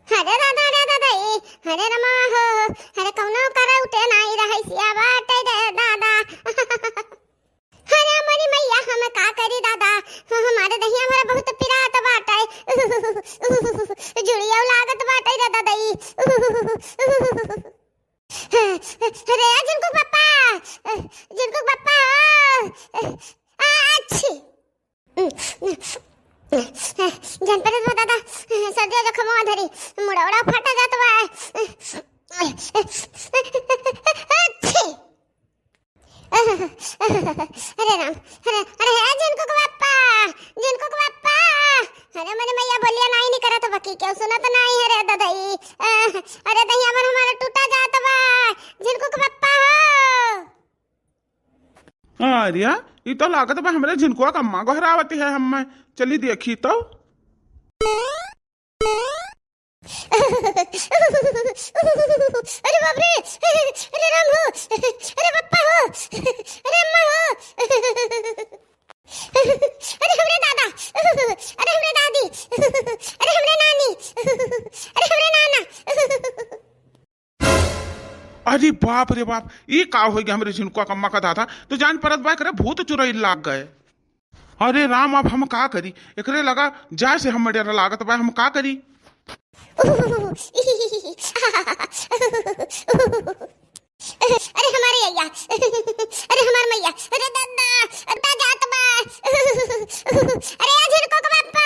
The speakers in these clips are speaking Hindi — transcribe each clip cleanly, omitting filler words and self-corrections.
अरे दादा अरे रमा हो अरे कौनो करा उठे नाही रहसिया बाटे दे दादा अरे हमारी मैया हम का करी दादा हमारे दहिया हमारा बहुत पिरात बाटे जुड़िया लागत बाटे रे दादाई अरे जिनको पापा अच्छी जनपद में दादा सर्दी जखम धरी मुड़ा फाटा जात बा अरे राम अरे जिनको को पापा अरे मैंने मैया बोलिया नहीं करा तो बाकी क्यों सुना तो नहीं है रे दादाई अरे दहिया पर हमारा टूटा जात बा जिनको को पापा हो अरिया ये तो लागत बा हमरे झिनकुआ का अम्मा गोहरावती है। हम चली देखी तो अरे बाप रे अरे राम हो अरे पप्पा हो अरे अम्मा हो अरे हमरे दादा अरे हमरे दादी अरे हमरे नानी अरे हमरे नाना अरे बाप रे बाप ये का हो गया हमरे झिनकुआ का अम्मा का दादा तो जान परत बा करे भूत चुरई लाग गए। अरे राम अब हम का करी एकरे लगा जाय से हम डर लागत बा हम का करी। अरे हमारे अय्या अरे हमार मैया अरे दादा अड्डा जात बा अरे झिनको का पापा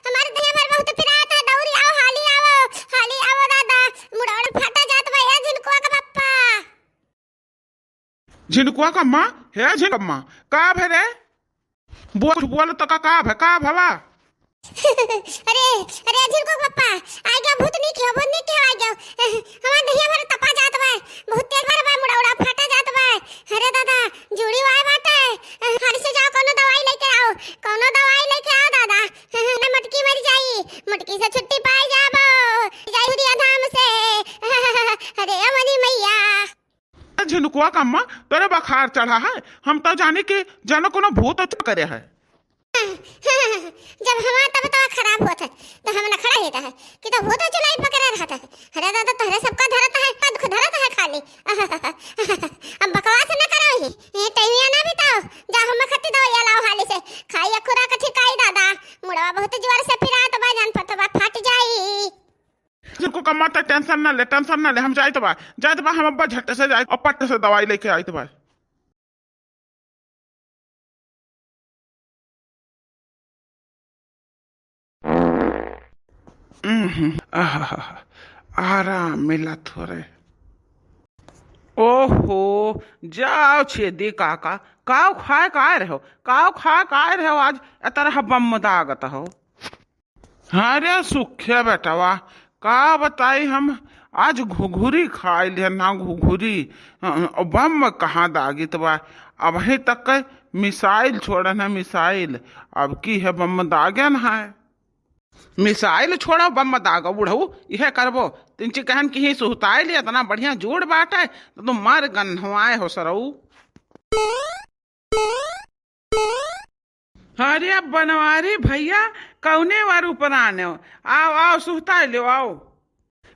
हमारे दहिया भर बहुत पिरात है दौरी आओ हाली आओ दादा मुड़ाड़ फाटा जात बा या झिनको का पापा झिनकुआ का अम्मा है झिनकुआ अम्मा का भरे बोल तो का भवा अरे झिनको पापा आ गया भूत नहीं खेव आ गया हमार दहिया भर तपा जात बा बहुत तेज भर बा मुड़ाड़ा फाटा जात बा अरे दादा जुड़ी वाय बाटे हर से जाओ कोनो दवाई लेके आओ दादा ना मटकी मर जाई मटकी से छुट्टी पाई जाबो जाई हुरिया धाम से अरे अमनी मैया झिनकुआ का अम्मा तेरे बुखार चढ़ा है हम तो जाने के जानो कोनो भूत करे है। जब हमारा तबीयत खराब होता है तो हम ना खड़ा रहता है कि तो भूत चुनाई पकड़ा रहता है। अरे दादा तोहरे सबका धरता है का दुख धरता है खाली अब बकवास न करो ही ये तैया ना बिताओ जा हम खत्ती दो या लाओ हाली से खाई खुरा कठी खाई दादा मुड़वा बहुत जोर से पिरात बा जान पतवा फट जाई जिनको कम्मा तो टेंशन ना ले हम जाए तो बा हम अब्बा झट से जाए और पट्ट से दवाई लेके आए तो बा। आराम मिला थोड़े। ओहो जाओ छेदी काका काव खाए काय रहो आज तरह बम दागत हो। अरे सुखे बेटवा का बताई हम आज घुघुरी खाए लिया ना घुघुरी बम कहाँ दागित बा अब ही तक मिसाइल छोड़ा ना मिसाइल अब की है बम दागे न है मिसाइल छोड़ो बम दागो बुढ़ऊ यह करबो तिनची कहन की ही सुहताए लिया इतना बढ़िया जोड़ बाटे तो तुम मार गन्हवाए हो सरऊ। अरे अब बनवारी भैया कौने वार ऊपर आने हो आओ सुहताए लो आओ।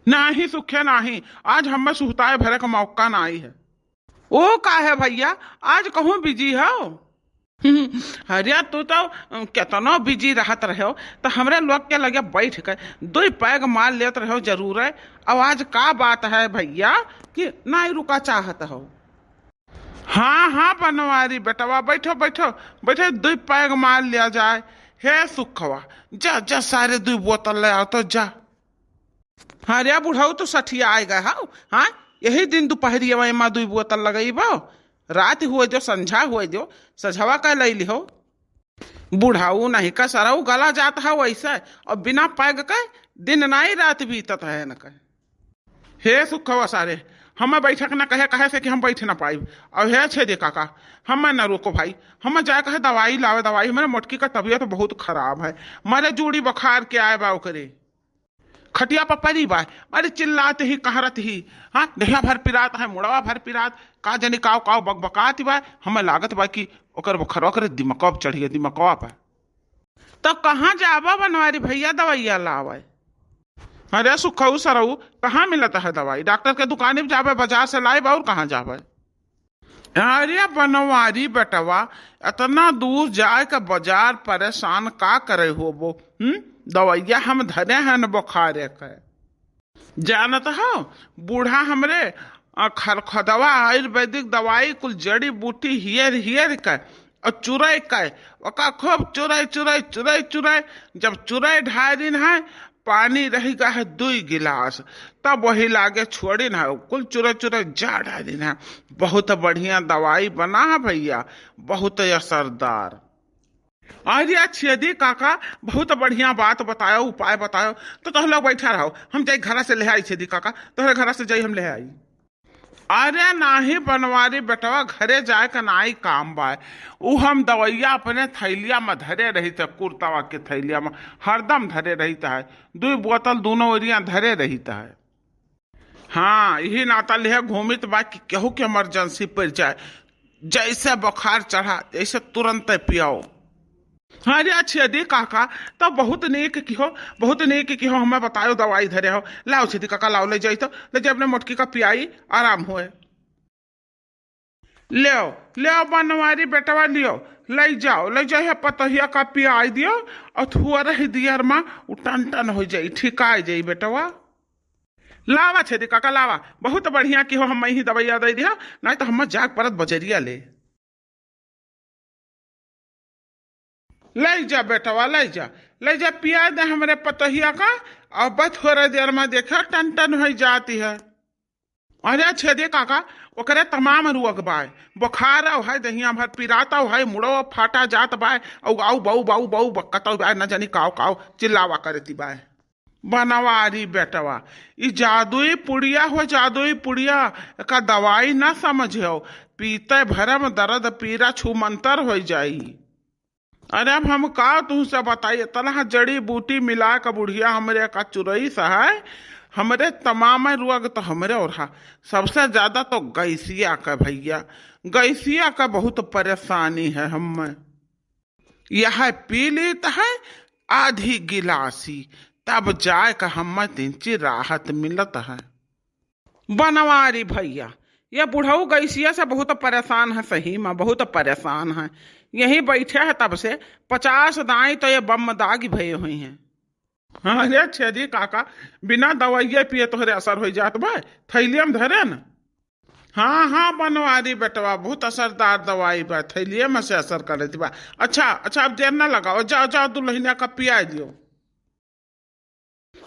नाही सुखे नाही आज हमें सुहताए भरे का मौका ना आई है। ओ का है भैया आज कहूँ बिजी हो। अरे तू तो कितना बिजी रहत रहो तो हमरे लोग के लगे बैठ के दो पैग मार लेत रहो जरूर है। अब आज का बात है भैया कि नहीं रुका चाहत हो। हाँ बनवारी बेटवा बैठो दो पैग मार लिया जाए। हे सुखवा जा सारे दो बोतल ले आओ तो जा। अरे बुढ़ाऊ तो सठिया आएगा हाँ यही दिन दोपहरिया में दो बोतल लगई बो रात हुए जो संझा हुए जो सझवा का ले लिहो बुढ़ाऊ नहीं का सराऊ गला जाता है वैसे और बिना पैग का दिन नहीं रात बीतत है न कहे। हे सुखवा सारे हमें बैठक न कहे से कि हम बैठ ना पाई। और हे छेदे काका हमें न रोको भाई हमें जाए कहे दवाई लावे दवाई मेरे मोटकी का तबीयत बहुत खराब है मेरे जूड़ी बुखार के आए बा करे खटिया पर परी बा अरे चिल्लाते ही कहरत ही हाँ दहिया भर पिरात है मुड़वा भर पिरात का जनी काव बकबकाती बा हमें लागत बा कि ओकर बुखारवा करे दिमकवा चढ़ गया दिमकवा पर तो कहाँ जाबा बनवारी भैया दवाइया लावे। अरे सुखऊ सरऊ कहाँ मिलता है दवाई? डॉक्टर के दुकान में जावे, बाजार से लाए और कहाँ जावे? अरे बनवारी बेटवा, इतना दूर जाए के बाजार परेशान का करे हो वो? दवाइया हम धरे हैं न बुखारे के। जानत हो बूढ़ा हमरे खरखदवा आयुर्वेदिक दवाई कुल जड़ी बूटी हियर हियर के और चुराई के ओका खूब चुराई चुराई चुराई चुराई, जब चुराई ढाई दिन है पानी रहेगा है 2 गिलास, तब वही लागे छोड़ी ना कुल चुराई चुराई जा ढाई दिन है। बहुत बढ़िया दवाई बना है भैया, बहुत असरदार। अरे छेदी काका बहुत बढ़िया बात बतायो, उपाय बतायो। तो तुम लोग बैठा रहो, हम जाए घर से ले आई। छेदी काका तुम्हारे घर से जाई हम ले आई। अरे नाही बनवारी बेटवा, घरे जाए का नाई काम बाय। उ हम दवैया अपने थैलिया में धरे रही थे, कुर्तावा के थैलिया में हरदम धरे रहता है। 2 बोतल दोनों ओरिया धरे रहता है। हाँ यही नाता ले घूमित बा कि केहू के इमरजेंसी पड़ जाए, जैसे बुखार चढ़ा जैसे तुरंत पियाओ। अरे छेदी काका तो बहुत नेक की हो, बहुत नेक की हो। हमें बताओ दवाई धरे हो, लाओ छेदी काका लाओ, ले जाई तो ले जाए अपने मोटकी का पियाई आराम होए। ले बनवारी बेटवा लियो, ले जाओ ले जाए पतहिया का पियाई दियो और थुआ रही दियर माँ टन टन हो जाई, ठीक आ जाई बेटवा। लावा छेदी काका लावा, बहुत बढ़िया की हो। हम ही दवाइया दे दिया, नहीं तो हम जाग परत बजरिया ले जा बेटवा, ले जा पिया दे हमरे पतहिया का। और बस थोड़ा देर में देखा टन टन हो जाती है। अरे छेदे काका ओकरे तमाम रोग बाय, बुखार है, दहिया भर पिराता है, मुड़ो फाटा जात बाय, और आऊ बाऊ बाऊ बाऊ बकता बाय, न जानी काव काव चिल्लावा करती बाय। बनवारी बेटवा ई जादुई पुड़िया हो, जादुई पुड़िया का दवाई ना समझो, पीते भरम दर्द पीरा छू मंतर हो जाई। अरे अब हम का तुमसे बताइए, तला जड़ी बूटी मिला का बुढ़िया हमरे का चुरई सा है। हमरे तमाम रोग तो हमरे और सबसे ज्यादा तो गैसिया का भैया, गैसिया का बहुत परेशानी है। हम यह पी लेता है आधी गिलासी, तब जाए का हम इंची राहत मिलत है। बनवारी भैया ये बुढ़ऊ गैसिया से बहुत परेशान है, सही में बहुत परेशान है। यही बैठे है तब से 50 दाई तो ये बम दाग भये हुई हैं। अरे छेदी काका बिना दवाइया पिए तोहरे असर हो जात बा, थैलिया में धरे न। हाँ बनवारी बेटवा बहुत असरदार दवाई बा, थैलिया में से असर कर बा। अच्छा अब देर न लगाओ, जाओ दुल्हनिया का पिया दियो।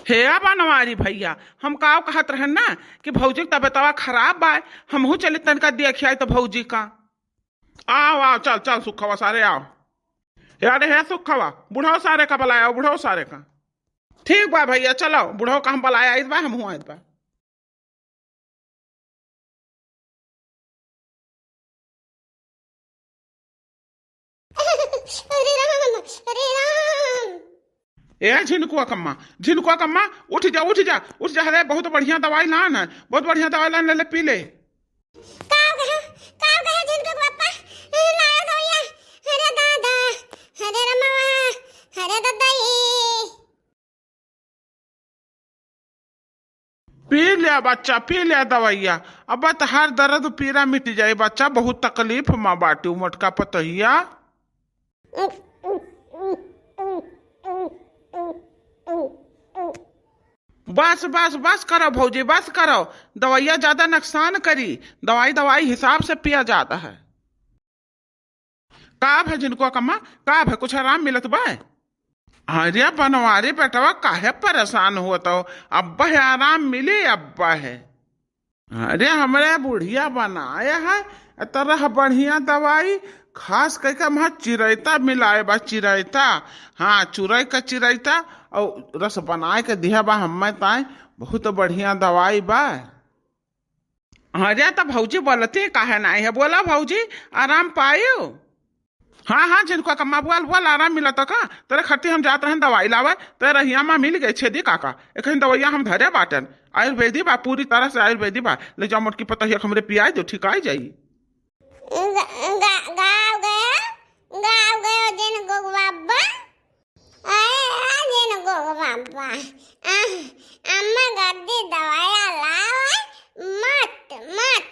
हे बनवारी भैया हम काव कहत रहन ना कि भौजी का तबियतवा खराब बा, हमहू चले तनका देखिया तो भौजी का। आओ चल सुखवा सारे आओ। यारे है सुखवा बुढ़ाओ सारे का बुलाया, बुढ़ाओ सारे का। ठीक बा भैया चलो, बुढ़ाओ का हम बुलाया आयत बा, हम आयत बा। अरे राम ए झिनकुआ कम्मा उठ जा। अरे बहुत बढ़िया दवाई लान है, बहुत बढ़िया दवाई लान, ले पी ले। झिनकुआ पापा लाया दवाइया। अरे दादा, अरे रमा, अरे दादाई। पी लिया बच्चा, पी लिया दवाइया। अब हर दर्द पीरा मिट जाए बच्चा, बहुत तकलीफ माँ बाटू मोटका पतहिया। बस करो भौजी, बस करो। दवाइया ज्यादा नुकसान करी, दवाई हिसाब से पिया जाता है। काब है जिनको कम्मा, काब है कुछ आराम मिलत बा? अरे बनवारी बेटवा काहे परेशान हुआ तो, अब्बा है आराम मिली, अब्बा है। अरे हमरे बुढ़िया बनाया है तरह बढ़िया दवाई, खास करके वहाँ चिरैता मिलाए बा, चिरैता। हाँ चुरई का चिरैता और रस बनाए के दिया बा हमें ताए, बहुत बढ़िया दवाई बा। अरे तो भौजी बोलती काहे नहीं है, बोला भौजी आराम पायो। हाँ जिनको कम्मा बोल आराम मिला तो का तेरे खट्टी हम जाते हैं दवाई लावे, तेरे हिया माँ मिल गए छेदी काका। एक दवाइया हम धरे बाटन, आयुर्वेदी बा, पूरी तरह से आयुर्वेदी बा। ले जाओ मोटकी पतहिया हमरे पियाई दो, ठीक आई जाई। गाँव गया जिन गो बाबा आए जिन बाबा अम्मा गद्दी दवाइया लावा मत मत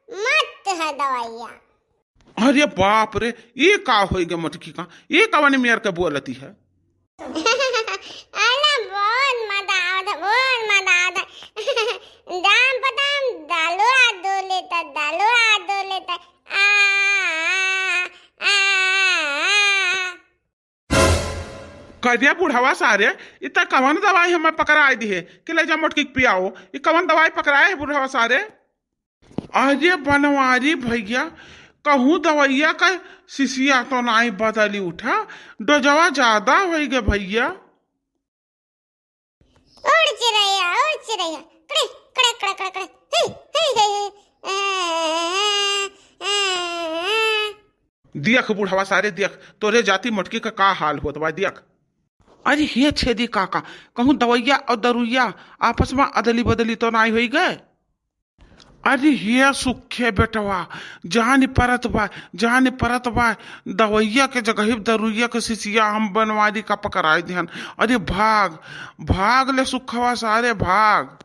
मत है दवाइया। अरे बाप रे, ये का हो गया मटकी का, ये कवानी मेयर के बोलती है। अरे बहुत मजा आता, बहुत मजा आता। दाम पता दालो आ 2 लीटर, दालो आ 2 लीटर। कदिया बुढ़ावा सारे इतना कवन दवाई हमें पकड़ाई दी है कि ले जा मटकी पियाओ, ये कवन दवाई पकड़ाए है बुढ़ावा सारे। अरे बनवारी भैया, कहूँ दवाइया का सिसिया तो नाई बदली उठा, डोजवा ज्यादा हो गए भैया। उड़ चिड़ैया कड़े कड़े कड़े कड़े कड़े देख बुढ़ावा सारे, देख तोरे जाति मटकी का हाल होत बा देख। अरे हे छेदी काका, कहूँ दवैया और दरुइया आपस में अदली बदली तो नाई हो गए। अरे ये सुखे बेटवा, जान परत बा दवैया के जगह दरुइया के सिसिया हम बनवारी का पकड़ाई ध्यान। अरे भाग भाग ले सुखवा सारे भाग।